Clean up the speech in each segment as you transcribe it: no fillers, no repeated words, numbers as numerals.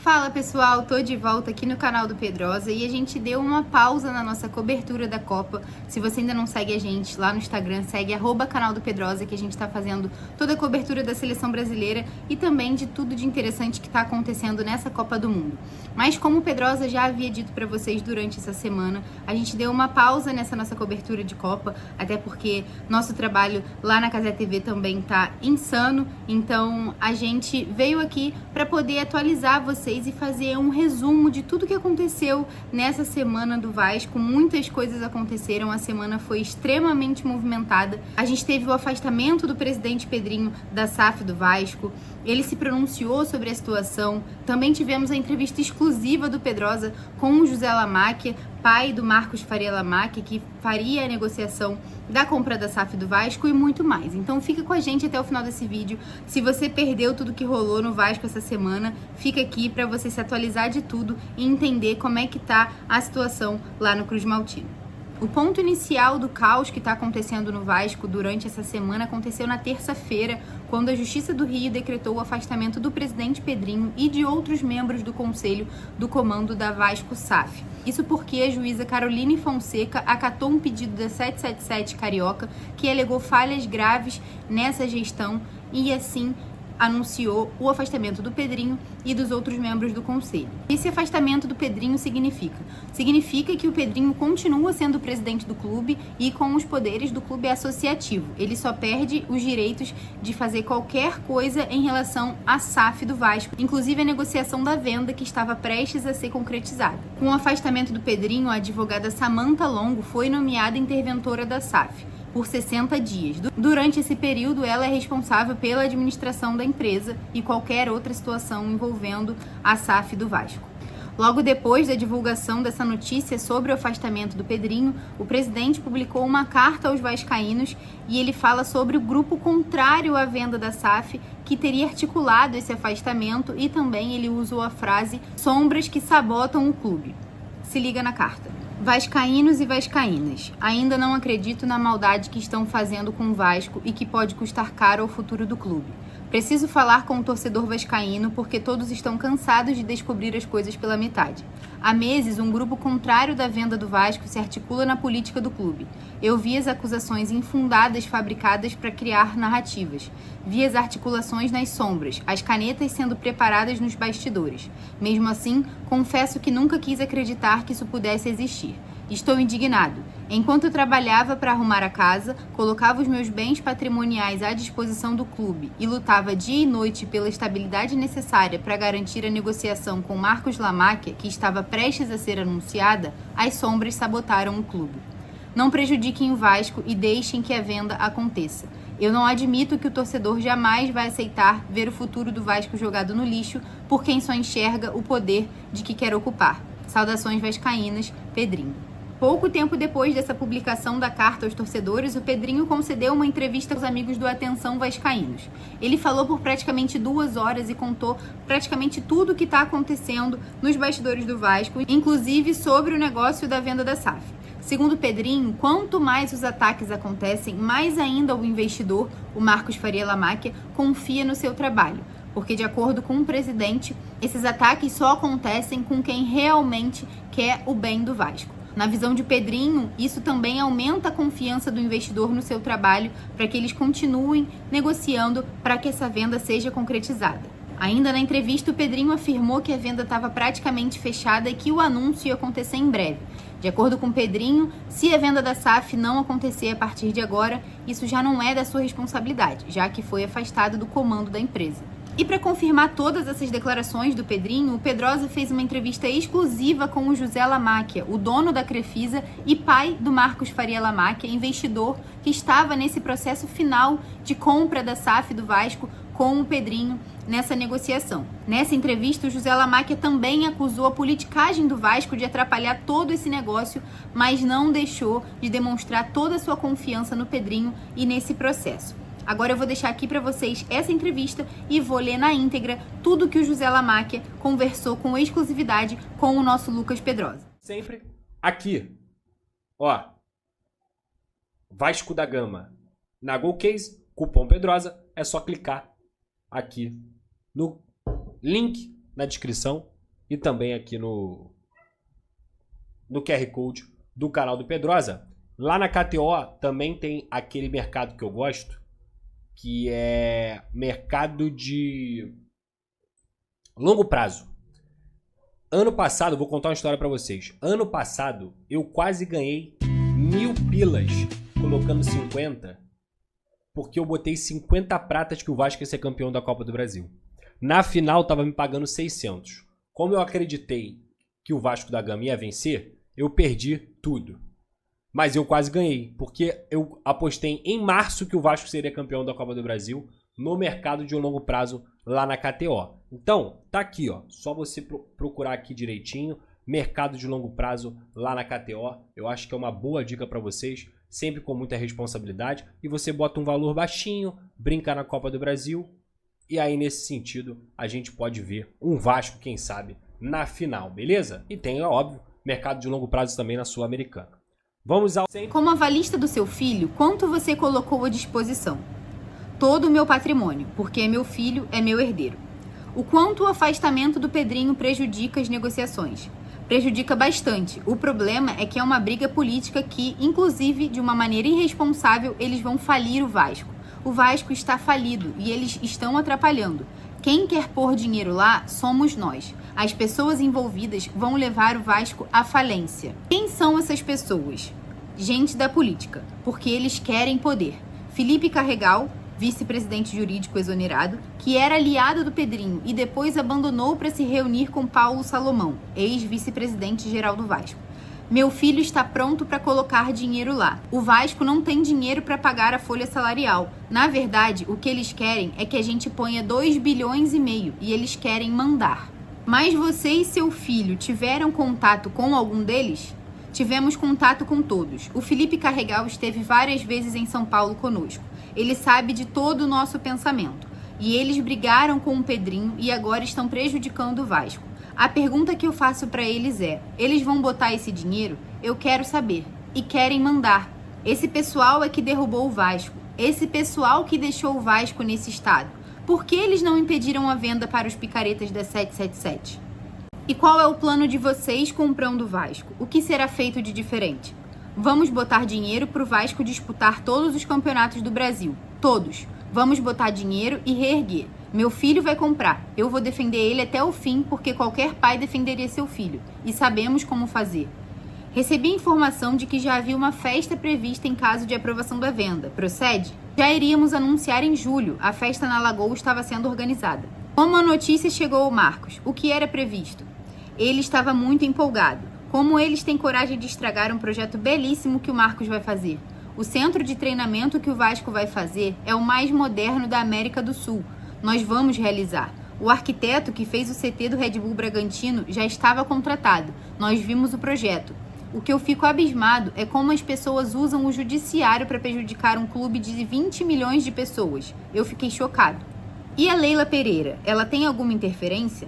Fala pessoal, tô de volta aqui no canal do Pedrosa e a gente deu uma pausa na nossa cobertura da Copa. Se você ainda não segue a gente lá no Instagram, segue @canal do Pedrosa, que a gente tá fazendo toda a cobertura da seleção brasileira e também de tudo de interessante que tá acontecendo nessa Copa do Mundo. Mas como o Pedrosa já havia dito pra vocês durante essa semana, a gente deu uma pausa nessa nossa cobertura de Copa, até porque nosso trabalho lá na Cazé TV também tá insano, então a gente veio aqui pra poder atualizar vocês e fazer um resumo de tudo que aconteceu nessa semana do Vasco. Muitas coisas aconteceram, a semana foi extremamente movimentada. A gente teve o afastamento do presidente Pedrinho da SAF do Vasco, ele se pronunciou sobre a situação. Também tivemos a entrevista exclusiva do Pedrosa com o José Lamacchia, pai do Marcos Faria Lamacchia, que faria a negociação da compra da SAF do Vasco e muito mais. Então fica com a gente até o final desse vídeo. Se você perdeu tudo que rolou no Vasco essa semana, fica aqui para você se atualizar de tudo e entender como é que tá a situação lá no Cruz Maltino. O ponto inicial do caos que está acontecendo no Vasco durante essa semana aconteceu na terça-feira, quando a Justiça do Rio decretou o afastamento do presidente Pedrinho e de outros membros do conselho do comando da Vasco SAF. Isso porque a juíza Caroline Fonseca acatou um pedido da 777 Carioca que alegou falhas graves nessa gestão e assim anunciou o afastamento do Pedrinho e dos outros membros do conselho. Esse afastamento do Pedrinho significa que o Pedrinho continua sendo presidente do clube e com os poderes do clube associativo. Ele só perde os direitos de fazer qualquer coisa em relação à SAF do Vasco, inclusive a negociação da venda que estava prestes a ser concretizada. Com o afastamento do Pedrinho, a advogada Samantha Longo foi nomeada interventora da SAF por 60 dias. Durante esse período, ela é responsável pela administração da empresa e qualquer outra situação envolvendo a SAF do Vasco. Logo depois da divulgação dessa notícia sobre o afastamento do Pedrinho, o presidente publicou uma carta aos vascaínos e ele fala sobre o grupo contrário à venda da SAF que teria articulado esse afastamento e também ele usou a frase "sombras que sabotam o clube". Se liga na carta. Vascaínos e vascaínas, ainda não acredito na maldade que estão fazendo com o Vasco e que pode custar caro ao futuro do clube. Preciso falar com o torcedor vascaíno porque todos estão cansados de descobrir as coisas pela metade. Há meses, um grupo contrário da venda do Vasco se articula na política do clube. Eu vi as acusações infundadas fabricadas para criar narrativas. Vi as articulações nas sombras, as canetas sendo preparadas nos bastidores. Mesmo assim, confesso que nunca quis acreditar que isso pudesse existir. Estou indignado. Enquanto eu trabalhava para arrumar a casa, colocava os meus bens patrimoniais à disposição do clube e lutava dia e noite pela estabilidade necessária para garantir a negociação com Marcos Lamacchia, que estava prestes a ser anunciada, as sombras sabotaram o clube. Não prejudiquem o Vasco e deixem que a venda aconteça. Eu não admito que o torcedor jamais vai aceitar ver o futuro do Vasco jogado no lixo por quem só enxerga o poder de que quer ocupar. Saudações vascaínas, Pedrinho. Pouco tempo depois dessa publicação da carta aos torcedores, o Pedrinho concedeu uma entrevista aos amigos do Atenção Vascaínos. Ele falou por praticamente 2 horas e contou praticamente tudo o que está acontecendo nos bastidores do Vasco, inclusive sobre o negócio da venda da SAF. Segundo Pedrinho, quanto mais os ataques acontecem, mais ainda o investidor, o Marcos Faria Lamacchia, confia no seu trabalho. Porque, de acordo com o presidente, esses ataques só acontecem com quem realmente quer o bem do Vasco. Na visão de Pedrinho, isso também aumenta a confiança do investidor no seu trabalho para que eles continuem negociando para que essa venda seja concretizada. Ainda na entrevista, o Pedrinho afirmou que a venda estava praticamente fechada e que o anúncio ia acontecer em breve. De acordo com Pedrinho, se a venda da SAF não acontecer a partir de agora, isso já não é da sua responsabilidade, já que foi afastado do comando da empresa. E para confirmar todas essas declarações do Pedrinho, o Pedrosa fez uma entrevista exclusiva com o José Lamacchia, o dono da Crefisa e pai do Marcos Faria Lamacchia, investidor que estava nesse processo final de compra da SAF do Vasco com o Pedrinho nessa negociação. Nessa entrevista, o José Lamacchia também acusou a politicagem do Vasco de atrapalhar todo esse negócio, mas não deixou de demonstrar toda a sua confiança no Pedrinho e nesse processo. Agora eu vou deixar aqui para vocês essa entrevista e vou ler na íntegra tudo que o José Lamacchia conversou com exclusividade com o nosso Lucas Pedrosa. Sempre aqui, ó, Vasco da Gama, na GoCase, cupom Pedrosa, é só clicar aqui no link na descrição e também aqui no QR Code do canal do Pedrosa. Lá na KTO também tem aquele mercado que eu gosto, que é mercado de longo prazo. Ano passado, vou contar uma história pra vocês. Ano passado, eu quase ganhei 1.000 pilas colocando 50, porque eu botei 50 pratas que o Vasco ia ser campeão da Copa do Brasil. Na final, tava me pagando 600. Como eu acreditei que o Vasco da Gama ia vencer, eu perdi tudo. Mas eu quase ganhei, porque eu apostei em março que o Vasco seria campeão da Copa do Brasil no mercado de longo prazo lá na KTO. Então, tá aqui, ó. Só você procurar aqui direitinho, mercado de longo prazo lá na KTO. Eu acho que é uma boa dica para vocês, sempre com muita responsabilidade. E você bota um valor baixinho, brinca na Copa do Brasil. E aí, nesse sentido, a gente pode ver um Vasco, quem sabe, na final, beleza? E tem, óbvio, mercado de longo prazo também na Sul-Americana. Vamos ao... Como avalista do seu filho, quanto você colocou à disposição? Todo o meu patrimônio, porque meu filho é meu herdeiro. O quanto o afastamento do Pedrinho prejudica as negociações? Prejudica bastante. O problema é que é uma briga política que, inclusive, de uma maneira irresponsável, eles vão falir o Vasco. O Vasco está falido e eles estão atrapalhando. Quem quer pôr dinheiro lá somos nós. As pessoas envolvidas vão levar o Vasco à falência. Quem são essas pessoas? Gente da política, porque eles querem poder. Felipe Carregal, vice-presidente jurídico exonerado, que era aliado do Pedrinho e depois abandonou para se reunir com Paulo Salomão, ex-vice-presidente geral do Vasco. Meu filho está pronto para colocar dinheiro lá. O Vasco não tem dinheiro para pagar a folha salarial. Na verdade, o que eles querem é que a gente ponha 2,5 bilhões e eles querem mandar. Mas você e seu filho tiveram contato com algum deles? Tivemos contato com todos. O Felipe Carregal esteve várias vezes em São Paulo conosco. Ele sabe de todo o nosso pensamento. E eles brigaram com o Pedrinho e agora estão prejudicando o Vasco. A pergunta que eu faço para eles é: eles vão botar esse dinheiro? Eu quero saber. E querem mandar. Esse pessoal é que derrubou o Vasco. Esse pessoal que deixou o Vasco nesse estado. Por que eles não impediram a venda para os picaretas da 777? E qual é o plano de vocês comprando o Vasco? O que será feito de diferente? Vamos botar dinheiro para o Vasco disputar todos os campeonatos do Brasil. Todos. Vamos botar dinheiro e reerguer. Meu filho vai comprar. Eu vou defender ele até o fim, porque qualquer pai defenderia seu filho. E sabemos como fazer. Recebi informação de que já havia uma festa prevista em caso de aprovação da venda. Procede? Já iríamos anunciar em julho. A festa na Lagoa estava sendo organizada. Como a notícia chegou ao Marcos? O que era previsto? Ele estava muito empolgado. Como eles têm coragem de estragar um projeto belíssimo que o Marcos vai fazer? O centro de treinamento que o Vasco vai fazer é o mais moderno da América do Sul. Nós vamos realizar. O arquiteto que fez o CT do Red Bull Bragantino já estava contratado. Nós vimos o projeto. O que eu fico abismado é como as pessoas usam o judiciário para prejudicar um clube de 20 milhões de pessoas. Eu fiquei chocado. E a Leila Pereira? Ela tem alguma interferência?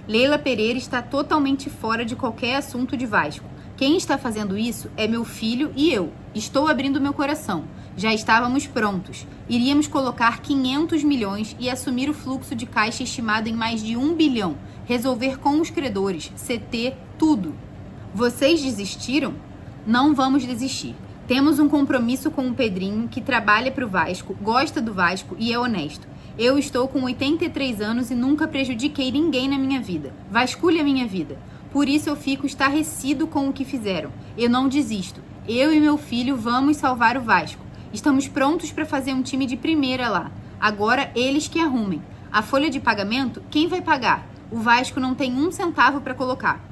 Leila Pereira está totalmente fora de qualquer assunto de Vasco. Quem está fazendo isso é meu filho e eu. Estou abrindo meu coração. Já estávamos prontos. Iríamos colocar 500 milhões e assumir o fluxo de caixa estimado em mais de 1 bilhão. Resolver com os credores, CT, tudo. Vocês desistiram? Não vamos desistir. Temos um compromisso com o Pedrinho, que trabalha para o Vasco, gosta do Vasco e é honesto. Eu estou com 83 anos e nunca prejudiquei ninguém na minha vida. Vasculhe a minha vida. Por isso eu fico estarrecido com o que fizeram. Eu não desisto. Eu e meu filho vamos salvar o Vasco. Estamos prontos para fazer um time de primeira lá. Agora eles que arrumem. A folha de pagamento, quem vai pagar? O Vasco não tem um centavo para colocar.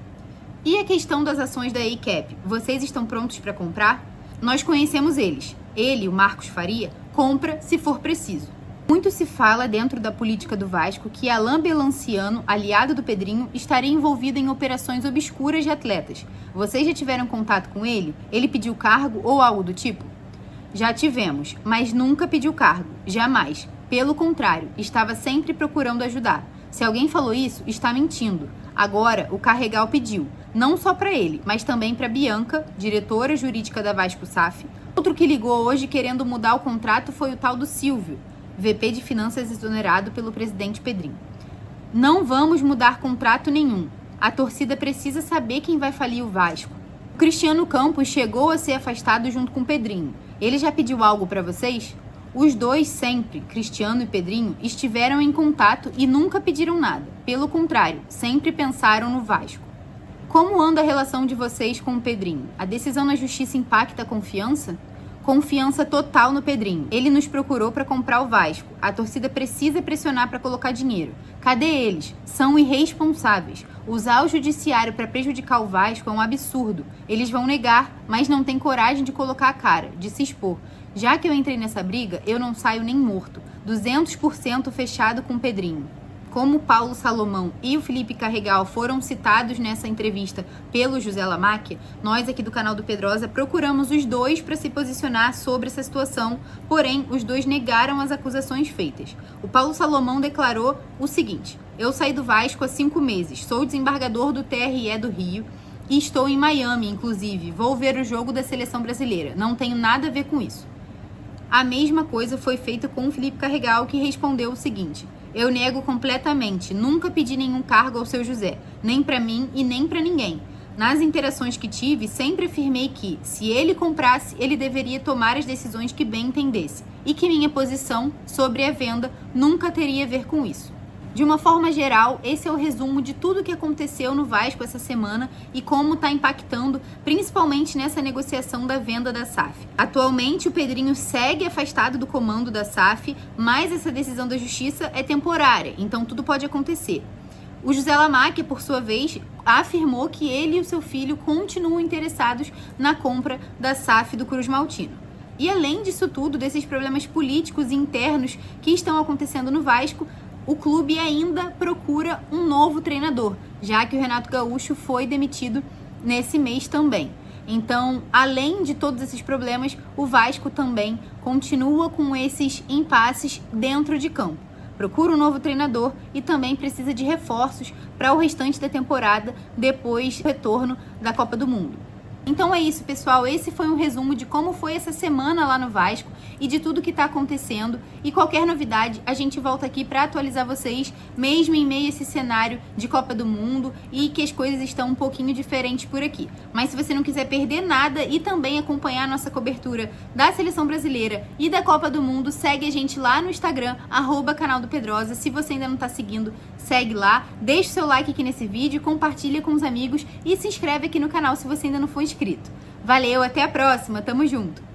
E a questão das ações da ACAP? Vocês estão prontos para comprar? Nós conhecemos eles. Ele, o Marcos Faria, compra se for preciso. Muito se fala dentro da política do Vasco que Alain Belanciano, aliado do Pedrinho, estaria envolvido em operações obscuras de atletas. Vocês já tiveram contato com ele? Ele pediu cargo ou algo do tipo? Já tivemos, mas nunca pediu cargo. Jamais. Pelo contrário, estava sempre procurando ajudar. Se alguém falou isso, está mentindo. Agora, o Carregal pediu, não só para ele, mas também para Bianca, diretora jurídica da Vasco SAF. Outro que ligou hoje querendo mudar o contrato foi o tal do Silvio, VP de Finanças exonerado pelo presidente Pedrinho. Não vamos mudar contrato nenhum. A torcida precisa saber quem vai falir o Vasco. O Cristiano Campos chegou a ser afastado junto com o Pedrinho. Ele já pediu algo para vocês? Os dois sempre, Cristiano e Pedrinho, estiveram em contato e nunca pediram nada. Pelo contrário, sempre pensaram no Vasco. Como anda a relação de vocês com o Pedrinho? A decisão na justiça impacta a confiança? Confiança total no Pedrinho. Ele nos procurou para comprar o Vasco. A torcida precisa pressionar para colocar dinheiro. Cadê eles? São irresponsáveis. Usar o judiciário para prejudicar o Vasco é um absurdo. Eles vão negar, mas não têm coragem de colocar a cara, de se expor. Já que eu entrei nessa briga, eu não saio nem morto. 200% fechado com o Pedrinho. Como o Paulo Salomão e o Felipe Carregal foram citados nessa entrevista pelo José Lamacchia, nós aqui do canal do Pedrosa procuramos os dois para se posicionar sobre essa situação, porém os dois negaram as acusações feitas. O Paulo Salomão declarou o seguinte: eu saí do Vasco há 5 meses, sou desembargador do TRE do Rio e estou em Miami, inclusive, vou ver o jogo da seleção brasileira, não tenho nada a ver com isso. A mesma coisa foi feita com o Felipe Carregal, que respondeu o seguinte: eu nego completamente, nunca pedi nenhum cargo ao seu José, nem para mim e nem para ninguém. Nas interações que tive, sempre afirmei que, se ele comprasse, ele deveria tomar as decisões que bem entendesse, e que minha posição sobre a venda nunca teria a ver com isso. De uma forma geral, esse é o resumo de tudo o que aconteceu no Vasco essa semana e como está impactando, principalmente nessa negociação da venda da SAF. Atualmente, o Pedrinho segue afastado do comando da SAF, mas essa decisão da justiça é temporária, então tudo pode acontecer. O José Lamacchia, por sua vez, afirmou que ele e o seu filho continuam interessados na compra da SAF do Cruz Maltino. E além disso tudo, desses problemas políticos e internos que estão acontecendo no Vasco, o clube ainda procura um novo treinador, já que o Renato Gaúcho foi demitido nesse mês também. Então, além de todos esses problemas, o Vasco também continua com esses impasses dentro de campo. Procura um novo treinador e também precisa de reforços para o restante da temporada depois do retorno da Copa do Mundo. Então é isso, pessoal. Esse foi um resumo de como foi essa semana lá no Vasco e de tudo que está acontecendo. E qualquer novidade, a gente volta aqui para atualizar vocês, mesmo em meio a esse cenário de Copa do Mundo e que as coisas estão um pouquinho diferentes por aqui. Mas se você não quiser perder nada e também acompanhar a nossa cobertura da Seleção Brasileira e da Copa do Mundo, segue a gente lá no Instagram, @canal do Pedrosa. Se você ainda não está seguindo, segue lá, deixa o seu like aqui nesse vídeo, compartilha com os amigos e se inscreve aqui no canal se você ainda não for inscrito. Valeu, até a próxima, tamo junto!